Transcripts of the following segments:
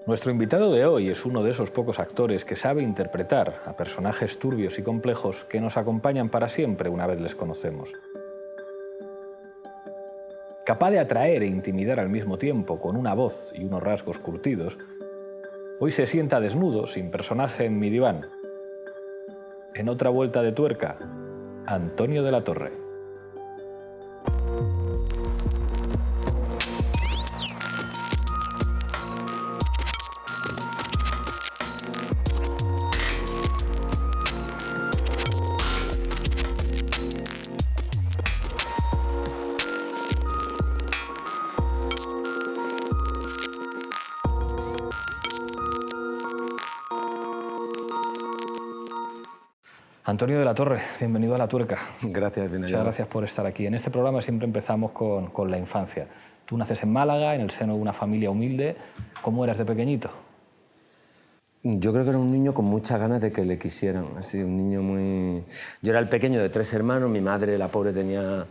Nuestro invitado de hoy es uno de esos pocos actores que sabe interpretar a personajes turbios y complejos que nos acompañan para siempre una vez les conocemos. Capaz de atraer e intimidar al mismo tiempo con una voz y unos rasgos curtidos, hoy se sienta desnudo, sin personaje en mi diván. En otra vuelta de tuerca, Antonio de la Torre. Antonio de la Torre, bienvenido a La Tuerca. Gracias, bien Muchas gracias por estar aquí. En este programa siempre empezamos con la infancia. Tú naces en Málaga, en el seno de una familia humilde. ¿Cómo eras de pequeñito? Yo creo que era un niño con muchas ganas de que le quisieran. Así, un niño muy... Yo era el pequeño de 3 hermanos, mi madre, la pobre, tenía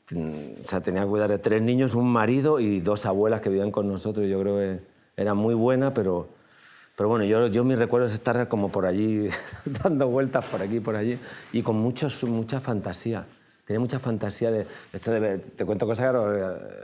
que cuidar de 3 niños, un marido y 2 abuelas que vivían con nosotros. Yo creo que era muy buena, pero bueno, yo mi recuerdo es estar como por allí, dando vueltas por aquí y por allí, y con mucha fantasía. Tenía mucha fantasía de... Esto de ver, te cuento cosas que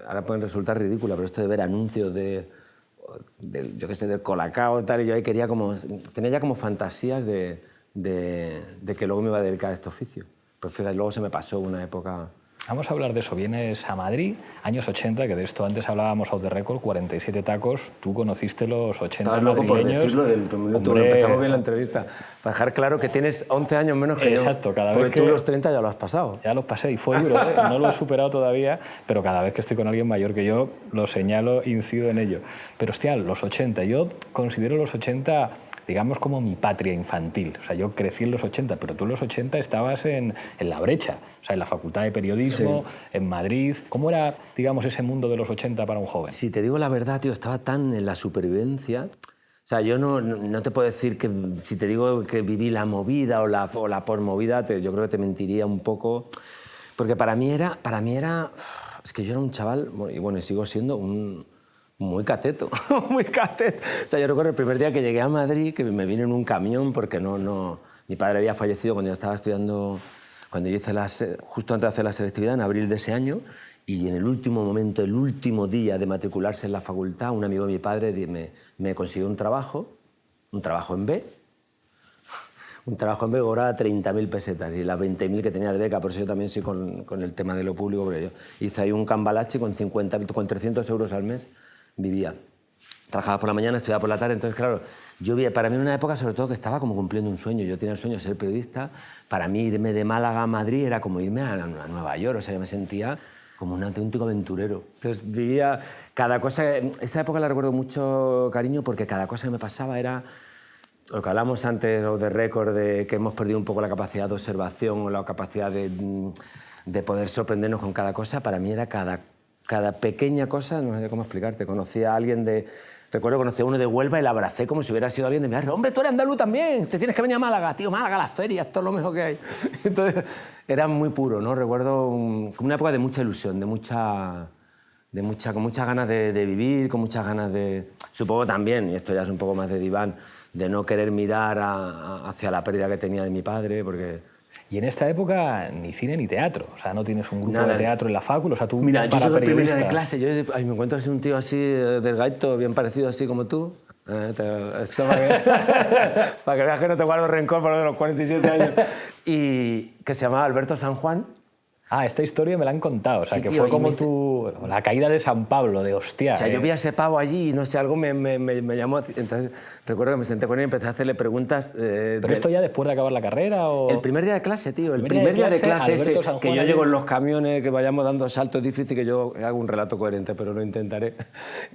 ahora pueden resultar ridículas, pero esto de ver anuncios yo qué sé, del Colacao y tal, y yo ahí quería como... Tenía ya como fantasías de que luego me iba a dedicar a este oficio. Pues fíjate, luego se me pasó una época... Vamos a hablar de eso. Vienes a Madrid, años 80, que de esto antes hablábamos out the record, 47 tacos. Tú conociste los 80 Estabas loco por decirlo del minuto. Empezamos bien la entrevista. Para dejar claro que tienes 11 años menos que Exacto, yo. Cada vez porque tú los 30 ya lo has pasado. Ya los pasé y fue duro, ¿eh? No lo he superado todavía, pero cada vez que estoy con alguien mayor que yo, lo señalo, incido en ello. Pero hostia, los 80, yo considero los 80... digamos como mi patria infantil. O sea, yo crecí en los 80, pero tú en los 80 estabas en la brecha, o sea, en la Facultad de Periodismo, sí, en Madrid. ¿Cómo era, digamos, ese mundo de los 80 para un joven? Si te digo la verdad, tío, estaba tan en la supervivencia. O sea, yo no te puedo decir que si te digo que viví la movida o la pormovida, yo creo que te mentiría un poco. Porque para mí era... Es que yo era un chaval, y bueno, sigo siendo muy cateto, muy cateto. O sea, yo recuerdo el primer día que llegué a Madrid, que me vine en un camión porque mi padre había fallecido cuando yo estaba estudiando, cuando yo hice justo antes de hacer la selectividad, en abril de ese año, y en el último momento, el último día de matricularse en la facultad, un amigo de mi padre me consiguió un trabajo en B. Un trabajo en B cobraba 30.000 pesetas y las 20.000 que tenía de beca, por eso yo también soy con el tema de lo público, porque yo hice ahí un cambalache con 300 euros al mes. Vivía. Trabajaba por la mañana, estudiaba por la tarde, entonces, claro, para mí en una época, sobre todo, que estaba como cumpliendo un sueño. Yo tenía el sueño de ser periodista. Para mí, irme de Málaga a Madrid era como irme a Nueva York. O sea, yo me sentía como un auténtico aventurero. Entonces, vivía cada cosa... Esa época la recuerdo mucho, cariño, porque cada cosa que me pasaba era... Lo que hablamos antes, o de récord, de que hemos perdido un poco la capacidad de observación o la capacidad de poder sorprendernos con cada cosa. Para mí era cada pequeña cosa, no sé cómo explicarte. Conocí a alguien Recuerdo que conocí a uno de Huelva y le abracé como si hubiera sido alguien de mi barrio. ¡Hombre, tú eres andaluz también! ¡Te tienes que venir a Málaga! Tío, Málaga, las ferias, esto es lo mejor que hay. Entonces, era muy puro, ¿no? Recuerdo como una época de mucha ilusión, con muchas ganas de vivir, con muchas ganas de... Supongo también, y esto ya es un poco más de diván, de no querer mirar hacia la pérdida que tenía de mi padre, porque... Y en esta época ni cine ni teatro, o sea, no tienes un grupo de teatro en la facu, o sea, tú... Mira, yo soy el primer día de clase, yo me encuentro así un tío así, delgadito, bien parecido así como tú. Eso para que veas que no te guardo rencor por lo de los 47 años. Y que se llamaba Alberto San Juan. Ah, esta historia me la han contado, o sea, sí, que tío, fue como la caída de San Pablo, de hostia. O sea, yo vi a ese pavo allí y no sé, algo me llamó. Entonces, recuerdo que me senté con él y empecé a hacerle preguntas. ¿Pero esto ya después de acabar la carrera o...? El primer día de clase, tío. El primer día de clase ese, que yo llego en los camiones, que vayamos dando saltos, es difícil que yo haga un relato coherente, pero lo intentaré.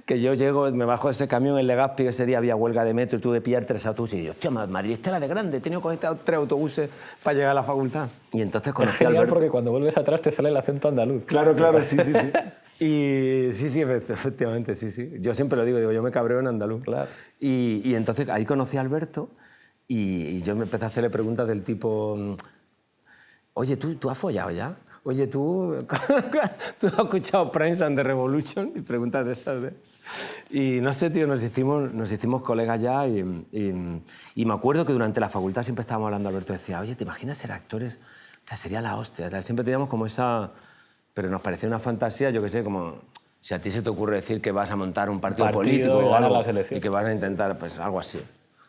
Que yo llego, me bajo de ese camión en Legazpi, que ese día había huelga de metro y tuve que pillar 3 autobuses. Y yo, hostia, Madrid está la de grande, he tenido que coger 3 autobuses para llegar a la facultad. Y entonces conocí a Alberto. Porque cuando vuelves atrás te sale el acento andaluz. Claro, sí. Y sí, efectivamente, sí. Yo siempre lo digo, yo me cabreo en andaluz. Claro. Y entonces ahí conocí a Alberto y yo me empecé a hacerle preguntas del tipo, oye, ¿tú has follado ya? Oye, ¿tú has escuchado Prince and the Revolution? Y preguntas de esas, ¿eh? Y no sé, tío, nos hicimos colegas ya y me acuerdo que durante la facultad siempre estábamos hablando, Alberto decía, oye, ¿te imaginas ser actores? O sea, sería la hostia. Siempre teníamos como esa... Pero nos parecía una fantasía, yo qué sé, como... Si a ti se te ocurre decir que vas a montar un partido político o algo y que vas a intentar, pues algo así.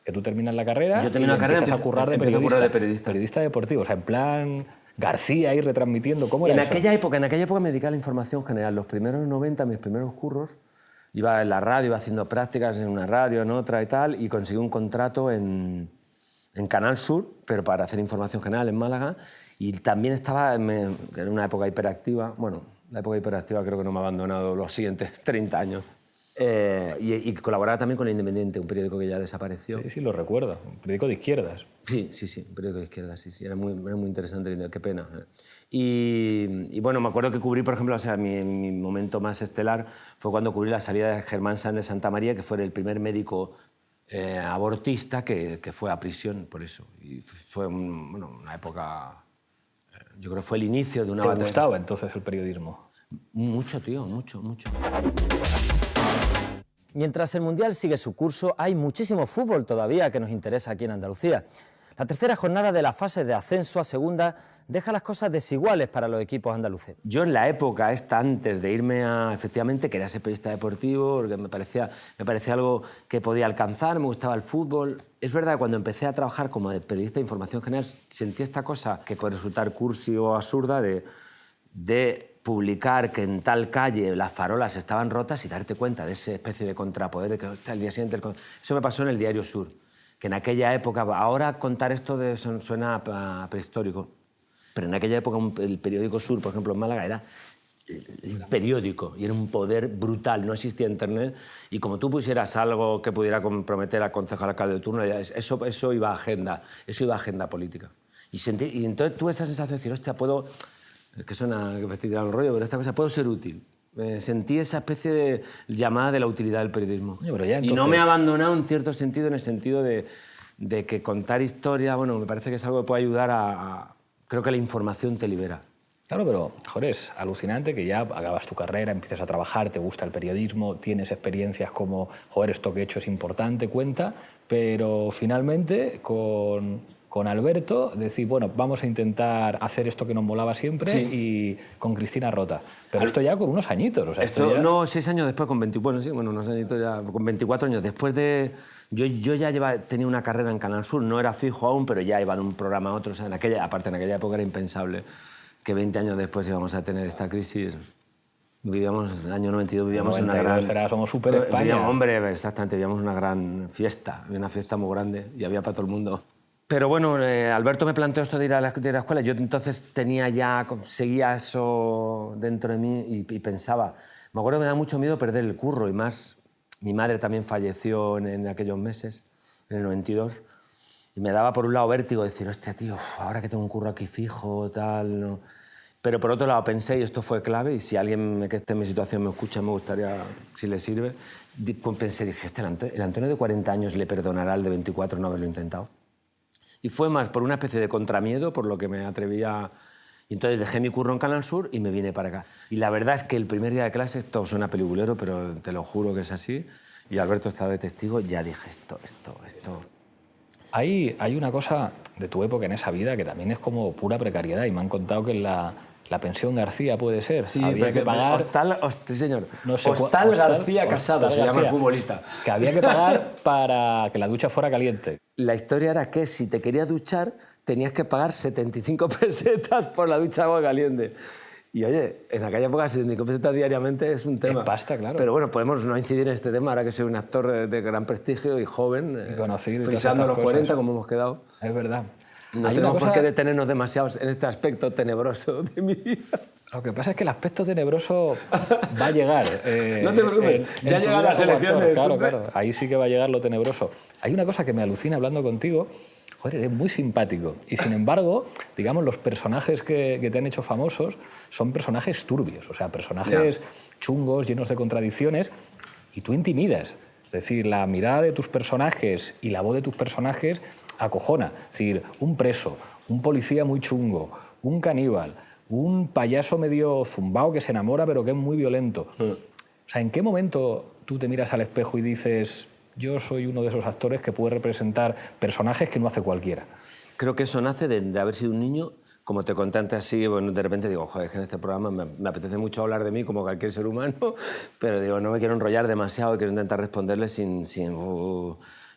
Que tú terminas la carrera yo termino la carrera, empiezas a currar de periodista. Periodista deportivo, o sea, en plan García ahí retransmitiendo. ¿Cómo era eso? En aquella época me dedicaba a la información general. Los primeros 90, mis primeros curros, iba en la radio, iba haciendo prácticas en una radio, en otra y tal, y conseguí un contrato en Canal Sur, pero para hacer información general en Málaga. Y también estaba en una época hiperactiva. Bueno, la época hiperactiva creo que no me ha abandonado los siguientes 30 años. Y colaboraba también con El Independiente, un periódico que ya desapareció. Sí, lo recuerdo, un periódico de izquierdas. Sí, un periódico de izquierdas, sí. Era muy interesante, qué pena. Y bueno, me acuerdo que cubrí, por ejemplo, o sea, mi momento más estelar fue cuando cubrí la salida de Germán Sanz de Santa María, que fue el primer médico abortista que fue a prisión por eso. Y fue una época... Yo creo que fue el inicio de una... ¿Te gustaba entonces el periodismo? Mucho, tío, mucho. Mientras el Mundial sigue su curso, hay muchísimo fútbol todavía que nos interesa aquí en Andalucía. La tercera jornada de la fase de ascenso a segunda deja las cosas desiguales para los equipos andaluces. Yo en la época esta, antes de irme a... Efectivamente, quería ser periodista deportivo, porque me parecía algo que podía alcanzar, me gustaba el fútbol. Es verdad que cuando empecé a trabajar como periodista de información general, sentí esta cosa que puede resultar cursi o absurda de publicar que en tal calle las farolas estaban rotas y darte cuenta de esa especie de contrapoder, de que al día siguiente... Eso me pasó en el Diario Sur, que en aquella época... Ahora contar esto suena prehistórico, pero en aquella época el periódico Sur, por ejemplo, en Málaga, era el periódico y era un poder brutal, no existía internet y como tú pusieras algo que pudiera comprometer al concejal alcalde de turno, eso iba a agenda política. Y entonces tuve esa sensación de decir, hostia, puedo... Es que suena que me estoy tirando el rollo, pero esta cosa puedo ser útil. Sentí esa especie de llamada de la utilidad del periodismo. Oye, pero ya entonces... Y no me he abandonado en cierto sentido, en el sentido de que contar historia, bueno, me parece que es algo que puede ayudar a... Creo que la información te libera. Claro, pero, joder, es alucinante que ya acabas tu carrera, empiezas a trabajar, te gusta el periodismo, tienes experiencias como, joder, esto que he hecho es importante, cuenta, pero finalmente con Alberto decir, bueno, vamos a intentar hacer esto que nos molaba siempre y con Cristina Rota. Pero esto ya con unos añitos. O sea, esto ya... No, 6 años después, con 24, sí, bueno, unos añitos ya, con 24 años después de... Yo ya tenía una carrera en Canal Sur, no era fijo aún, pero ya iba de un programa a otro. O sea, aparte, en aquella época era impensable que 20 años después íbamos a tener esta crisis. Vivíamos, en el año 92 vivíamos en una gran... Somos súper España. Hombre, exactamente, vivíamos una gran fiesta, una fiesta muy grande y había para todo el mundo. Pero bueno, Alberto me planteó esto de ir a la escuela. Yo entonces seguía eso dentro de mí y pensaba... Me acuerdo que me da mucho miedo perder el curro y más... Mi madre también falleció en aquellos meses, en el 92. Y me daba por un lado vértigo decir, hostia, tío, ahora que tengo un curro aquí fijo, tal... No. Pero por otro lado pensé, y esto fue clave, y si alguien que esté en mi situación me escucha, me gustaría, si le sirve, pensé, dije, el Antonio de 40 años le perdonará al de 24 no haberlo intentado. Y fue más por una especie de contramiedo, por lo que me atrevía... Y entonces dejé mi curro en Canal Sur y me vine para acá. Y la verdad es que el primer día de clase, esto suena peliculero, pero te lo juro que es así, y Alberto estaba de testigo, ya dije, esto... Hay una cosa de tu época en esa vida que también es como pura precariedad y me han contado que la pensión García puede ser. Sí, había que pagar... sí, señor. No sé Hostal García Casado, se llama el futbolista. Que había que pagar para que la ducha fuera caliente. La historia era que si te querías duchar, tenías que pagar 75 pesetas por la ducha de agua caliente. Y oye, en aquella época 75 pesetas diariamente es un tema. Es pasta, claro. Pero bueno, podemos no incidir en este tema ahora que soy un actor de gran prestigio y joven, conocido, frisando los 40 como hemos quedado. Es verdad. No tenemos por qué detenernos demasiado en este aspecto tenebroso de mi vida. Lo que pasa es que el aspecto tenebroso va a llegar. No te preocupes, ya llegan las elecciones. Claro, ahí sí que va a llegar lo tenebroso. Hay una cosa que me alucina hablando contigo. Joder, eres muy simpático. Y sin embargo, digamos, los personajes que te han hecho famosos son personajes turbios, o sea, personajes chungos, llenos de contradicciones, y tú intimidas. Es decir, la mirada de tus personajes y la voz de tus personajes acojona. Es decir, un preso, un policía muy chungo, un caníbal, un payaso medio zumbao que se enamora pero que es muy violento. O sea, ¿en qué momento tú te miras al espejo y dices, yo soy uno de esos actores que puede representar personajes que no hace cualquiera? Creo que eso nace de haber sido un niño, como te conté antes así, bueno, de repente digo, joder, es que en este programa me apetece mucho hablar de mí como cualquier ser humano, pero digo, no me quiero enrollar demasiado, quiero intentar responderle sin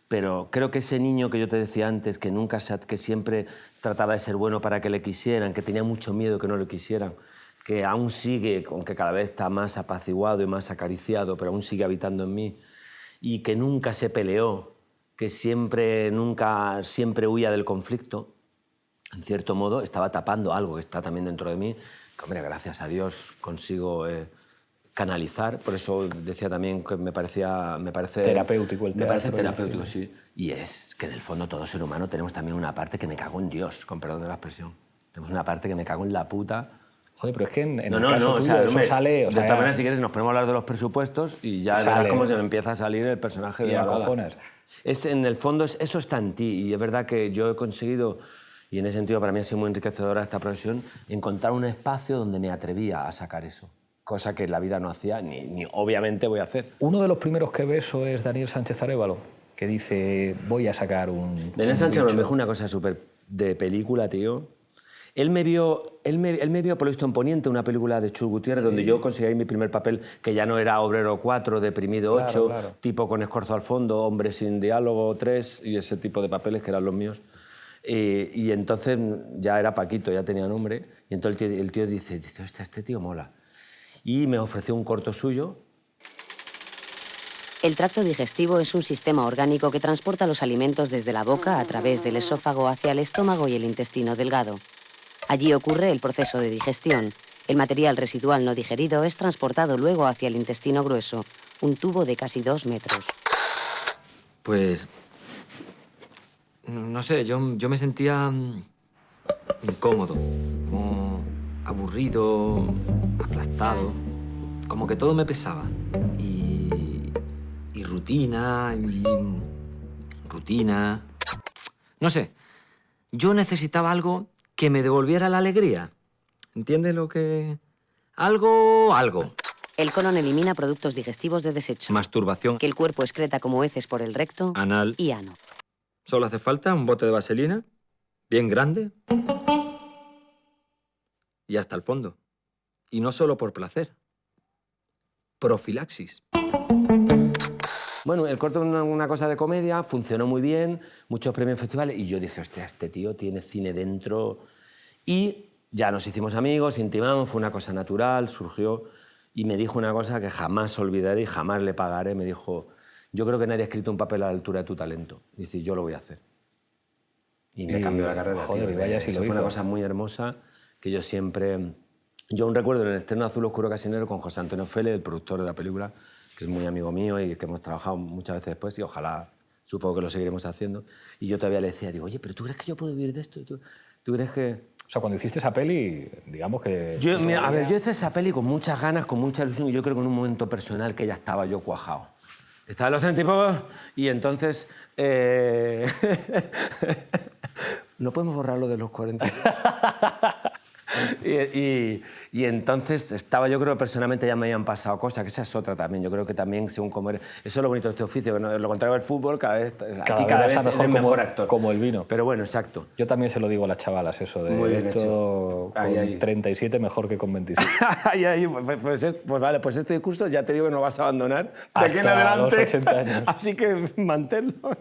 Pero creo que ese niño que yo te decía antes, que siempre trataba de ser bueno para que le quisieran, que tenía mucho miedo que no lo quisieran, que aún sigue, aunque cada vez está más apaciguado y más acariciado, pero aún sigue habitando en mí, y que nunca se peleó, que siempre huía del conflicto, en cierto modo estaba tapando algo que está también dentro de mí, que, hombre, gracias a Dios consigo canalizar. Por eso decía también que me parece terapéutico el teatro. Me parece terapéutico, sí. Y es que en el fondo todo ser humano tenemos también una parte que me cago en Dios, con perdón de la expresión. Tenemos una parte que me cago en la puta. Joder, pero es que en el caso tuyo eso sale... De todas maneras, si quieres, nos ponemos a hablar de los presupuestos y ya verás cómo se me empieza a salir el personaje de Balada. En el fondo, eso está en ti. Y es verdad que yo he conseguido, y en ese sentido para mí ha sido muy enriquecedora esta profesión, encontrar un espacio donde me atrevía a sacar eso. Cosa que en la vida no hacía, ni obviamente voy a hacer. Uno de los primeros que beso es Daniel Sánchez Arévalo, que dice, voy a sacar un... Daniel Sánchez me dijo una cosa súper de película, tío. Él me vio por lo visto en Poniente, una película de Chus Gutiérrez, donde yo conseguí mi primer papel, que ya no era Obrero 4, Deprimido 8, claro. Tipo Con Escorzo al fondo, Hombre sin diálogo 3, y ese tipo de papeles que eran los míos. Y entonces ya era Paquito, ya tenía nombre, y entonces el tío dice, hostia, este tío mola. Y me ofreció un corto suyo. El tracto digestivo es un sistema orgánico que transporta los alimentos desde la boca a través del esófago hacia el estómago y el intestino delgado. Allí ocurre el proceso de digestión. El material residual no digerido es transportado luego hacia el intestino grueso, un tubo de casi 2 metros. Pues... no sé, yo me sentía incómodo, como aburrido, aplastado, como que todo me pesaba. Y rutina, rutina... No sé, yo necesitaba algo que me devolviera la alegría. ¿Entiendes lo que...? Algo... El colon elimina productos digestivos de desecho. Masturbación. Que el cuerpo excreta como heces por el recto anal y ano. Solo hace falta un bote de vaselina, bien grande, y hasta el fondo. Y no solo por placer. Profilaxis. Bueno, el corto es una cosa de comedia, funcionó muy bien, muchos premios en festivales, y yo dije, hostia, este tío tiene cine dentro. Y ya nos hicimos amigos, intimamos, fue una cosa natural, surgió, y me dijo una cosa que jamás olvidaré y jamás le pagaré. Me dijo, yo creo que nadie ha escrito un papel a la altura de tu talento. Dice, yo lo voy a hacer. Y me cambió la carrera. Joder, tío. vaya si lo fue hizo. una cosa muy hermosa que yo siempre... Yo aún recuerdo en el estreno Azul Oscuro Casinero con José Antonio Fele, el productor de la película, que es muy amigo mío y que hemos trabajado muchas veces después, y ojalá, supongo que lo seguiremos haciendo. Y yo todavía le decía, digo, oye, ¿pero tú crees que yo puedo vivir de esto? ¿Tú crees que...? O sea, cuando hiciste esa peli, digamos que... Yo hice esa peli con muchas ganas, con mucha ilusión, y yo creo que en un momento personal que ya estaba yo cuajado. Estaba en los 30 y pocos, y entonces... no podemos borrarlo de los 40. Y entonces estaba, yo creo que personalmente ya me habían pasado cosas, que esa es otra también. Yo creo que también, según cómo eres... Eso es lo bonito de este oficio, que no, lo contrario del fútbol, cada vez es mejor actor. Como el vino. Pero bueno, exacto. Yo también se lo digo a las chavalas, eso de muy bien esto hecho. Con 37 mejor que con 26. Pues vale, pues este discurso ya te digo que no vas a abandonar de aquí en hasta adelante. los 80 años. Así que manténlo.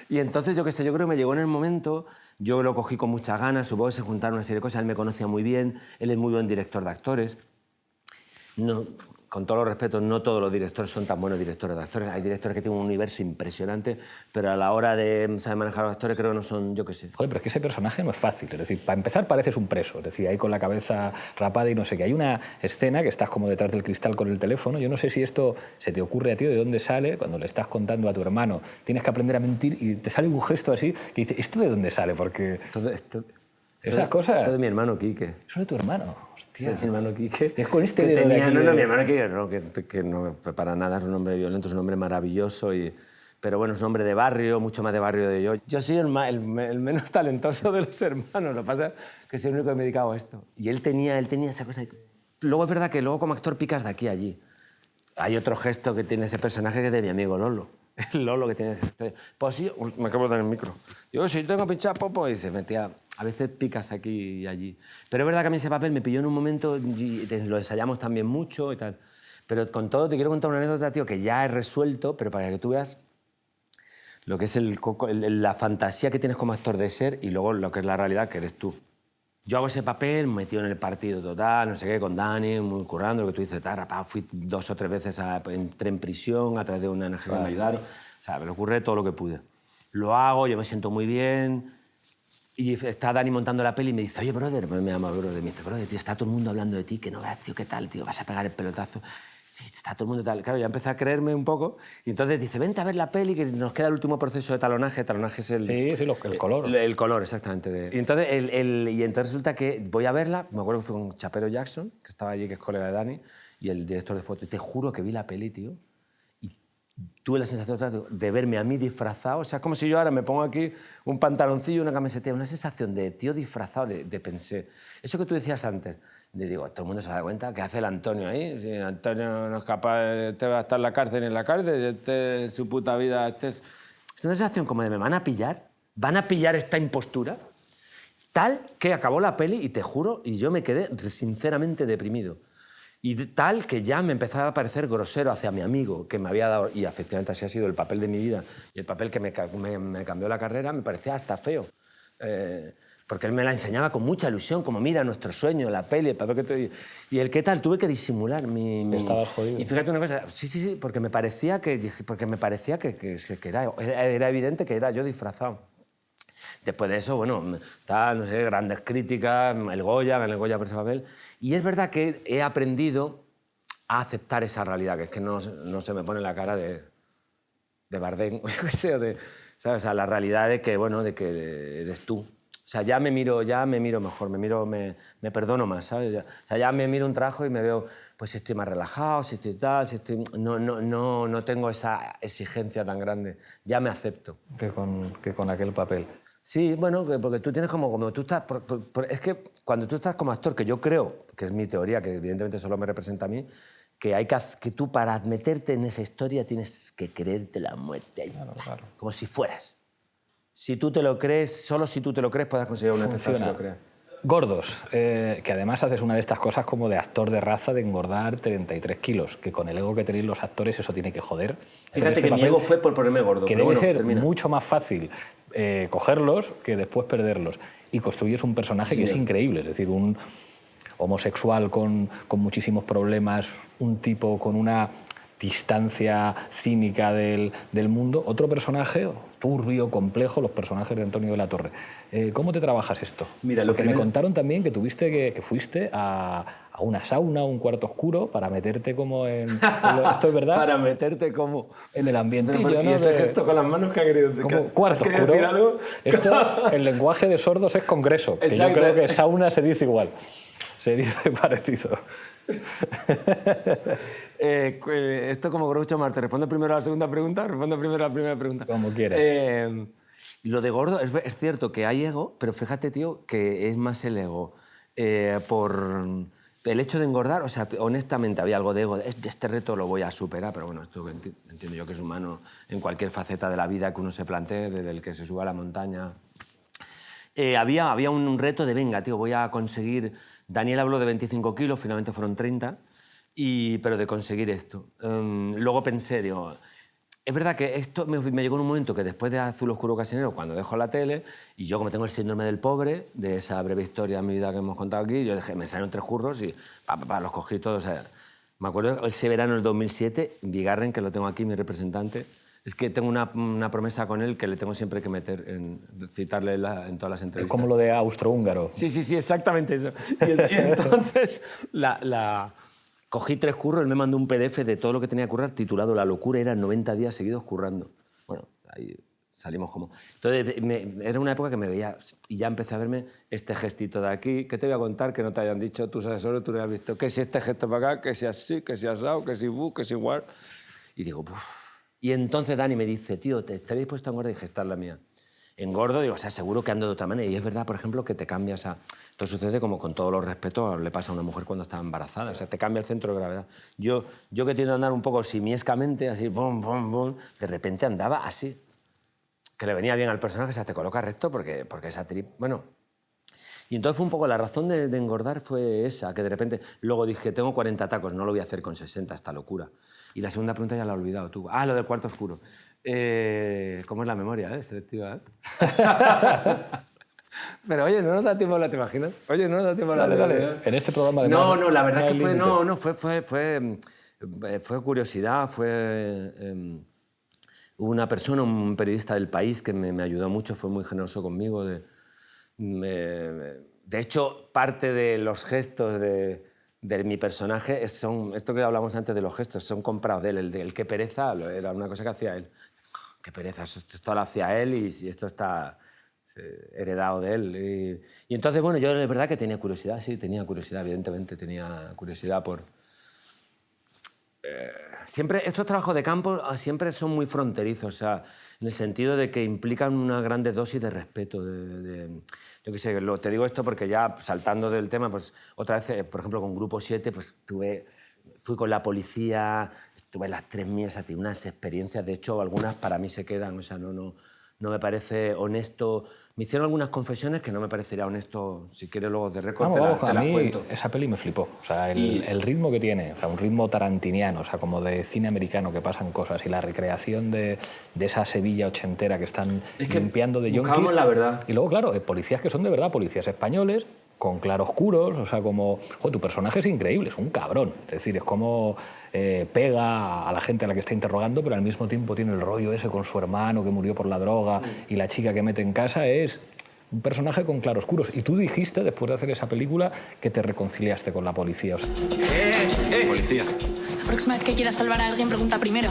Y entonces, yo qué sé, yo creo que me llegó en el momento, yo lo cogí con muchas ganas, supongo que se juntaron una serie de cosas, él me conocía muy bien, él es muy buen director de actores. No, con todos los respetos, no todos los directores son tan buenos directores de actores. Hay directores que tienen un universo impresionante, pero a la hora de saber manejar a los actores creo que no son, yo qué sé. Joder, pero es que ese personaje no es fácil. Es decir, para empezar pareces un preso, es decir, ahí con la cabeza rapada y no sé qué. Hay una escena que estás como detrás del cristal con el teléfono. Yo no sé si esto se te ocurre a ti, de dónde sale, cuando le estás contando a tu hermano, tienes que aprender a mentir y te sale un gesto así que dices, ¿esto de dónde sale? Porque esas cosas... Esto de mi hermano Quique. Eso de tu hermano. Sí, mi hermano Quique. Es con este dedo de aquí. No, mi hermano Quique, no, que no, para nada es un hombre violento, es un hombre maravilloso, Pero bueno, es un hombre de barrio, mucho más de barrio de yo. Yo soy el menos talentoso de los hermanos, lo que pasa es que soy el único que me he dedicado a esto. Y él tenía esa cosa. Luego es verdad que luego como actor picas de aquí a allí. Hay otro gesto que tiene ese personaje que es de mi amigo Lolo. El Lolo que tiene ese gesto. Pues sí, me acabo de dar el micro. Digo, si tengo pinchado popo, y se metía. A veces picas aquí y allí. Pero es verdad que a mí ese papel me pilló en un momento, y lo ensayamos también mucho y tal. Pero con todo te quiero contar una anécdota, tío, que ya he resuelto, pero para que tú veas lo que es la fantasía que tienes como actor de ser y luego lo que es la realidad que eres tú. Yo hago ese papel metido en el partido total, no sé qué, con Dani, muy currando, lo que tú dices, rapaz, fui 2 o 3 veces, entré en prisión a través de una ONG que me ayudaron. O sea, me ocurre todo lo que pude. Lo hago, yo me siento muy bien. Y está Dani montando la peli y me dice, oye, brother, me llama brother, me dice, brother, tío, está todo el mundo hablando de ti, que no veas, tío, qué tal, tío, vas a pegar el pelotazo. Sí, está todo el mundo tal. Claro, ya empecé a creerme un poco y entonces dice, vente a ver la peli, que nos queda el último proceso de talonaje. Talonaje es el... Sí, el color. El color, exactamente. Y entonces, entonces resulta que voy a verla, me acuerdo que fue con Chapero Jackson, que estaba allí, que es colega de Dani, y el director de foto. Y te juro que vi la peli, tío, y tuve la sensación de verme a mí disfrazado. O sea, es como si yo ahora me pongo aquí un pantaloncillo y una camiseta, una sensación de tío disfrazado, de pensé. Eso que tú decías antes. Digo, todo el mundo se da cuenta que hace el Antonio ahí. Si Antonio no es capaz, este va a estar en la cárcel, este en su puta vida, es una sensación como de me van a pillar esta impostura, tal que acabó la peli y te juro, y yo me quedé sinceramente deprimido. Y tal que ya me empezaba a parecer grosero hacia mi amigo que me había dado, y efectivamente así ha sido el papel de mi vida, y el papel que me cambió la carrera, me parecía hasta feo. Porque él me la enseñaba con mucha ilusión, como mira nuestro sueño, la peli, el papel que te... Y el qué tal, tuve que disimular mi... Estabas jodido. Y fíjate una cosa, sí, porque me parecía que era evidente que era yo disfrazado. Después de eso, bueno, está, no sé, grandes críticas, gané el Goya por ese papel. Y es verdad que he aprendido a aceptar esa realidad, que es que no se me pone la cara de Bardem, o yo qué sé, ¿sabes? O sea, la realidad de que, bueno, de que eres tú. O sea, ya me miro mejor, me perdono más, ¿sabes? O sea, ya me miro un trabajo y me veo, pues si estoy más relajado, si estoy tal, si estoy... No tengo esa exigencia tan grande. Ya me acepto. Que con aquel papel. Sí, bueno, porque tú tienes como tú estás... es que cuando tú estás como actor, que yo creo, que es mi teoría, que evidentemente solo me representa a mí, que tú para meterte en esa historia tienes que creerte la muerte. Claro. Como si fueras. Si tú te lo crees, solo si tú te lo crees puedes conseguir una persona que lo crea. Gordos, que además haces una de estas cosas como de actor de raza de engordar 33 kilos, que con el ego que tenéis los actores eso tiene que joder. Fíjate que mi ego fue por ponerme gordo. Que pero debe bueno, ser termina. mucho más fácil cogerlos que después perderlos. Y construyes un personaje que es increíble, es decir, un homosexual con muchísimos problemas, un tipo con una distancia cínica del mundo, otro personaje turbio, complejo, los personajes de Antonio de la Torre. ¿Cómo te trabajas esto? Mira, Porque me contaron también que tuviste que fuiste a una sauna, un cuarto oscuro, para meterte como en... ¿Esto es verdad? Para meterte como... En el ambientillo, ¿Y ¿no? ese gesto con las manos que ha querido decir? Como cuarto ¿Has querido oscuro. decir algo? Esto, el lenguaje de sordos es congreso, que Exacto. yo creo que sauna se dice igual. Se dice parecido. Esto como Groucho Marx. ¿Te respondo primero a la segunda pregunta? ¿Respondo primero a la primera pregunta? Como quieras. Lo de gordo, es cierto que hay ego, pero fíjate, tío, que es más el ego por el hecho de engordar. O sea, honestamente había algo de ego. Este reto lo voy a superar, pero bueno, esto entiendo yo que es humano en cualquier faceta de la vida que uno se plantee, desde el que se suba a la montaña. Había un reto de, venga, tío, voy a conseguir... Daniel habló de 25 kilos, finalmente fueron 30, pero de conseguir esto. Luego pensé, digo, es verdad que esto me llegó en un momento que después de Azul Oscuro Casinero, cuando dejo la tele, y yo como tengo el síndrome del pobre, de esa breve historia de mi vida que hemos contado aquí, yo dejé, me salieron 3 curros y los cogí todos. O sea, me acuerdo ese verano del 2007, Bigarren, que lo tengo aquí, mi representante, es que tengo una promesa con él que le tengo siempre que meter, citarle en todas las entrevistas. Como lo de austrohúngaro. Sí, exactamente eso. Y entonces cogí 3 curros, él me mandó un PDF de todo lo que tenía que currar, titulado La locura, eran 90 días seguidos currando. Bueno, ahí salimos como... Entonces, era una época que me veía, y ya empecé a verme este gestito de aquí, que te voy a contar que no te hayan dicho tus asesores, tú no has visto, que si este gesto para acá, que si así, que si asado, que si bu, que si igual. Y digo, uff. Y entonces Dani me dice, tío, ¿te estarías dispuesto a engordar? Y dije, esta es la mía. Engordo, digo, o sea, seguro que ando de otra manera. Y es verdad, por ejemplo, que te cambias a... Esto sucede como con todo los respetos, le pasa a una mujer cuando está embarazada. O sea, te cambia el centro de gravedad. Yo que tiendo a andar un poco simiescamente, así, bum, bum, bum, de repente andaba así. Que le venía bien al personaje, o sea, te coloca recto porque esa trip... Bueno... Y entonces fue un poco la razón de engordar fue esa, que de repente... Luego dije, tengo 40 tacos, no lo voy a hacer con 60, esta locura. Y la segunda pregunta ya la he olvidado tú. Ah, lo del cuarto oscuro. ¿Cómo es la memoria, selectiva? Pero oye, no nos da tiempo a hablar, ¿te imaginas? Oye, no nos da tiempo a hablar. Dale. En este programa de... No, la verdad es que fue curiosidad, hubo una persona, un periodista del País que me ayudó mucho, fue muy generoso conmigo. De hecho, parte de los gestos de mi personaje son, esto que hablamos antes de los gestos, son comprados de él. El qué pereza era una cosa que hacía él. Qué pereza, esto lo hacía él y esto está heredado de él. Y entonces, bueno, yo de verdad que tenía curiosidad, sí, tenía curiosidad, evidentemente, tenía curiosidad por... Siempre, estos trabajos de campo siempre son muy fronterizos, o sea, en el sentido de que implican una grande dosis de respeto. Yo qué sé, te digo esto porque ya saltando del tema, pues otra vez, por ejemplo, con Grupo 7, pues fui con la policía, estuve las 3 meses, tuve unas experiencias, de hecho, algunas para mí se quedan, o sea, no me parece honesto. Me hicieron algunas confesiones que no me parecería honesto, si quieres luego de récord te las cuento. Esa peli me flipó, o sea, el ritmo que tiene, o sea, un ritmo tarantiniano, o sea, como de cine americano, que pasan cosas, y la recreación de esa Sevilla ochentera que están limpiando de yonkis. Buscamos la verdad. Y luego, claro, policías que son de verdad, policías españoles, con claroscuros, o sea, como... Joder, tu personaje es increíble, es un cabrón. Es decir, es como pega a la gente a la que está interrogando, pero al mismo tiempo tiene el rollo ese con su hermano que murió por la droga y la chica que mete en casa. Es un personaje con claroscuros. Y tú dijiste, después de hacer esa película, que te reconciliaste con la policía. O sea, Policía. La próxima vez que quieras salvar a alguien, pregunta primero.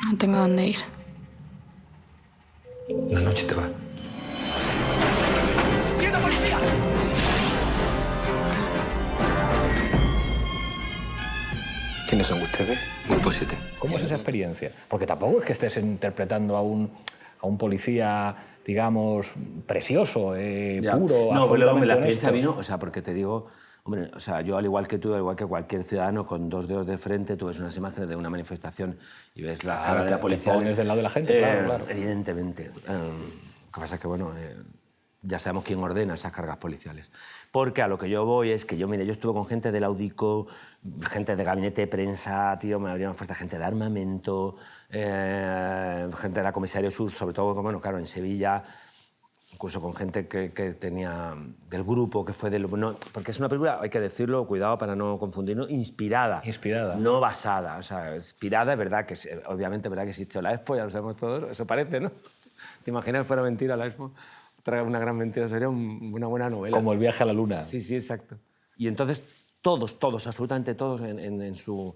No tengo dónde ir. Una noche te va. ¡Quieto, policía! ¿Quiénes son ustedes? Grupo 7. ¿cómo es esa experiencia? Porque tampoco es que estés interpretando a un policía, digamos, precioso, puro, No, pues luego la absolutamente experiencia honesto. vino, o sea, porque te digo, hombre, o sea, yo al igual que tú, al igual que cualquier ciudadano con 2 dedos de frente, tú ves unas imágenes de una manifestación y ves la cara de la policía. Te pones del lado de la gente, claro. Evidentemente. Lo que pasa es que, bueno, ya sabemos quién ordena esas cargas policiales. Porque a lo que yo voy es que yo estuve con gente del Audico, gente de gabinete de prensa, tío, me abrieron puertas, gente de armamento, gente de la Comisaría Sur, sobre todo, bueno, claro, en Sevilla, incluso con gente que tenía del grupo, que fue del... No, porque es una película, hay que decirlo, cuidado para no confundirnos, inspirada. Inspirada. No basada. O sea, inspirada es verdad que, obviamente, es verdad que existió la Expo, ya lo sabemos todos, eso parece, ¿no? ¿Te imaginas que fuera mentira la Expo? Una gran mentira, sería una buena novela. Como El viaje a la luna. Sí, sí, exacto. Y entonces todos, absolutamente todos en su...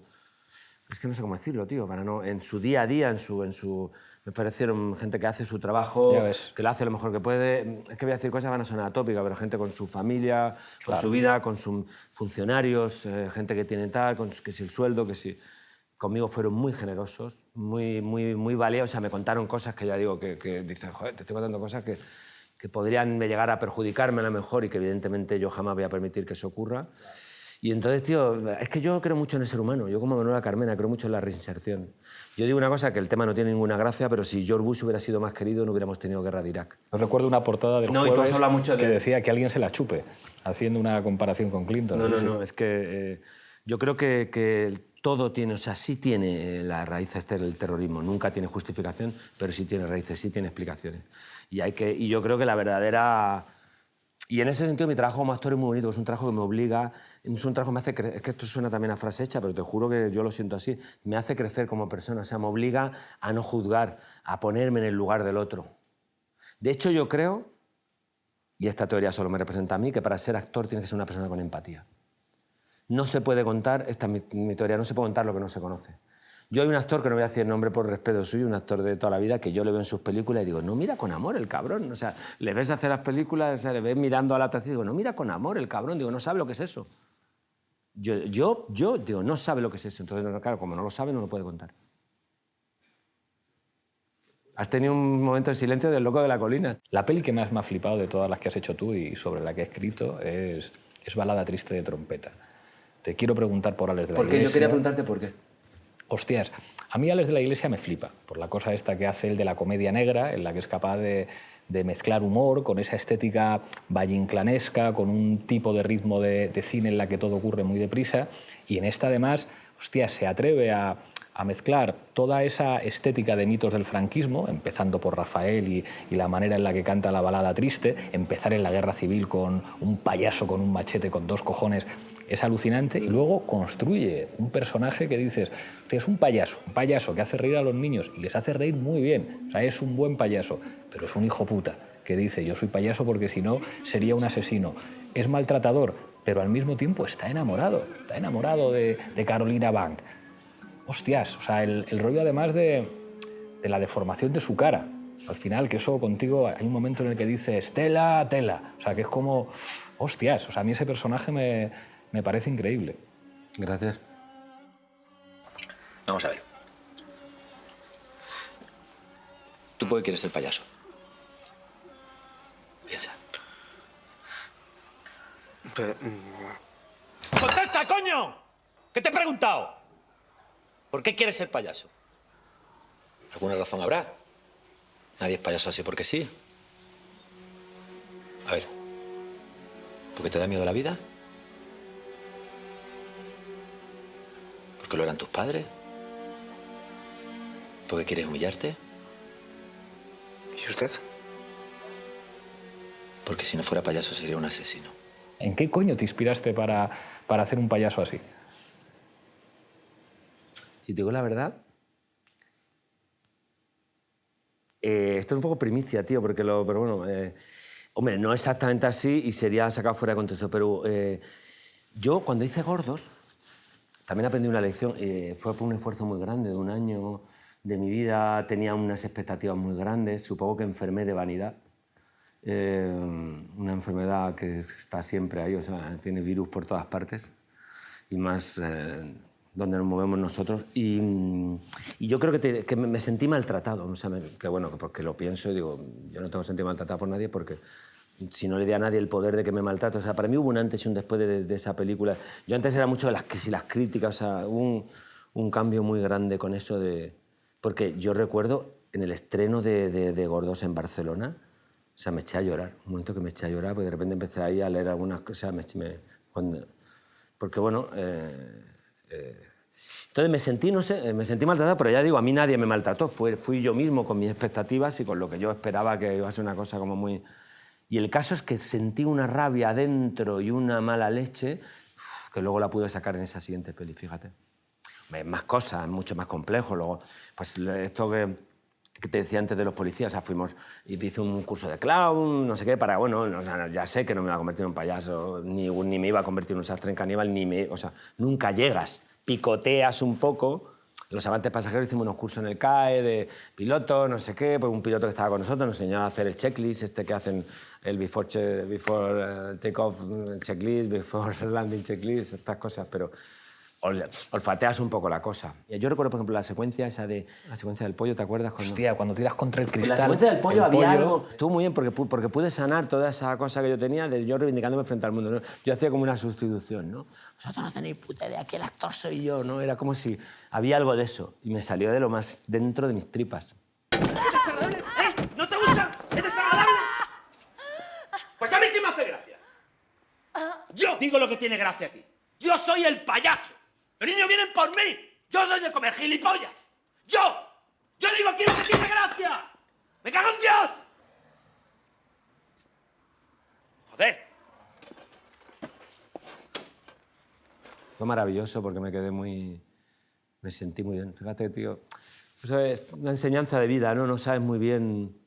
Es que no sé cómo decirlo, tío, en su día a día, me parecieron gente que hace su trabajo, Ya ves. que lo hace lo mejor que puede. Es que voy a decir cosas, van a sonar atópicas, pero gente con su familia, con su vida, con sus funcionarios, gente que tiene tal, que si el sueldo, que si... Conmigo fueron muy generosos, muy valiosos. O sea, me contaron cosas que ya digo, que dicen, joder, te estoy contando cosas que podrían llegar a perjudicarme a lo mejor y que evidentemente yo jamás voy a permitir que eso ocurra. Y entonces, tío, es que yo creo mucho en el ser humano. Yo como Manuela Carmena creo mucho en la reinserción. Yo digo una cosa, que el tema no tiene ninguna gracia, pero si George Bush hubiera sido más querido no hubiéramos tenido guerra de Irak. Yo recuerdo una portada del No, y tú has Jueves hablado mucho de... que decía que alguien se la chupe, haciendo una comparación con Clinton. No, es que yo creo que todo tiene, o sea, sí tiene las raíces del terrorismo. Nunca tiene justificación, pero sí tiene raíces, sí tiene explicaciones. Y yo creo que la verdadera... Y en ese sentido mi trabajo como actor es muy bonito, es un trabajo que me obliga, es un trabajo que me hace crecer, es que esto suena también a frase hecha, pero te juro que yo lo siento así, me hace crecer como persona, o sea, me obliga a no juzgar, a ponerme en el lugar del otro. De hecho, yo creo, y esta teoría solo me representa a mí, que para ser actor tienes que ser una persona con empatía. no se puede contar, esta es mi teoría, no se puede contar lo que no se conoce. Yo hay un actor, que no voy a decir el nombre por respeto suyo, un actor de toda la vida, que yo le veo en sus películas y digo, no mira con amor el cabrón. O sea, le ves hacer las películas, o sea, le ves mirando a la atracción y digo, no mira con amor el cabrón. Digo, no sabe lo que es eso. Yo digo, no sabe lo que es eso. Entonces, claro, como no lo sabe, no lo puede contar. Has tenido un momento de silencio del loco de la colina. La peli que más me ha flipado de todas las que has hecho tú y sobre la que he escrito es Balada triste de trompeta. Te quiero preguntar por Ales de la Iglesia. Yo quería preguntarte por qué. Hostias, a mí Ales de la Iglesia me flipa, por la cosa esta que hace el de la comedia negra, en la que es capaz de mezclar humor con esa estética vallinclanesca, con un tipo de ritmo de cine en la que todo ocurre muy deprisa, y en esta además, hostias, se atreve a mezclar toda esa estética de mitos del franquismo, empezando por Rafael y la manera en la que canta la balada triste, empezar en la guerra civil con un payaso con un machete con 2 cojones, es alucinante, y luego construye un personaje que dices, hostia, es un payaso que hace reír a los niños y les hace reír muy bien, o sea, es un buen payaso, pero es un hijo puta que dice, yo soy payaso porque si no sería un asesino, es maltratador, pero al mismo tiempo está enamorado de Carolina Bank. Hostias, o sea, el rollo además de la deformación de su cara, al final, que eso contigo, hay un momento en el que dice Estela, tela, o sea, que es como, hostias, o sea, a mí ese personaje me parece increíble. Gracias. Vamos a ver. ¿Tú por qué quieres ser payaso? Piensa. ¡Contesta, coño! ¿Qué te he preguntado? ¿Por qué quieres ser payaso? ¿Alguna razón habrá? Nadie es payaso así porque sí. A ver. ¿Porque te da miedo la vida? ¿Porque lo eran tus padres? ¿Porque quieres humillarte? ¿Y usted? Porque si no fuera payaso sería un asesino. ¿En qué coño te inspiraste para hacer un payaso así? Si te digo la verdad, esto es un poco primicia, tío, porque pero bueno, hombre, no exactamente así y sería sacado fuera de contexto, pero yo cuando hice Gordos también aprendí una lección, fue por un esfuerzo muy grande de un año de mi vida, tenía unas expectativas muy grandes, supongo que enfermé de vanidad, una enfermedad que está siempre ahí, o sea, tiene virus por todas partes y más donde nos movemos nosotros. Y yo creo que me sentí maltratado. O sea, que bueno, porque lo pienso y digo, yo no tengo sentido maltratado por nadie porque si no le di a nadie el poder de que me maltrate. O sea, para mí hubo un antes y un después de esa película. Yo antes era mucho de las críticas, o sea, hubo un cambio muy grande con eso de... Porque yo recuerdo en el estreno de Gordos en Barcelona, o sea, me eché a llorar. Un momento que me eché a llorar porque de repente empecé ahí a leer algunas cosas. Porque bueno... Entonces me sentí, no sé, me sentí maltratado, pero ya digo, a mí nadie me maltrató. Fui yo mismo con mis expectativas y con lo que yo esperaba que iba a ser una cosa como muy... Y el caso es que sentí una rabia adentro y una mala leche que luego la pude sacar en esa siguiente peli, fíjate. Más cosas, mucho más complejo. Luego, pues esto que te decía antes de los policías, o sea, fuimos y hice un curso de clown, no sé qué, para, bueno, o sea, ya sé que no me iba a convertir en un payaso, ni me iba a convertir en un sastre en caníbal, o sea, nunca llegas, picoteas un poco. Los amantes pasajeros hicimos unos cursos en el CAE de piloto, no sé qué, pues un piloto que estaba con nosotros nos enseñó a hacer el checklist, que hacen el before take-off checklist, before landing checklist, estas cosas, pero olfateas un poco la cosa. Yo recuerdo, por ejemplo, la secuencia del pollo, ¿te acuerdas? Hostia, cuando tiras contra el En cristal... la secuencia del pollo había algo... Estuvo muy bien porque pude sanar toda esa cosa que yo tenía de yo reivindicándome frente al mundo, ¿no? Yo hacía como una sustitución, ¿no? Vosotros no tenéis puta idea, aquí el actor soy yo, ¿no? Era como si había algo de eso y me salió de lo más dentro de mis tripas. ¿No te gusta? ¿Es desagradable? Pues a mí sí me hace gracia. Yo digo lo que tiene gracia aquí. Yo soy el payaso. Los niños vienen por mí. Yo doy de comer, gilipollas. Yo digo aquí lo que tiene gracia. ¡Me cago en Dios! Joder. Fue maravilloso porque me sentí muy bien. Fíjate, tío, eso es una enseñanza de vida, ¿no? No sabes muy bien...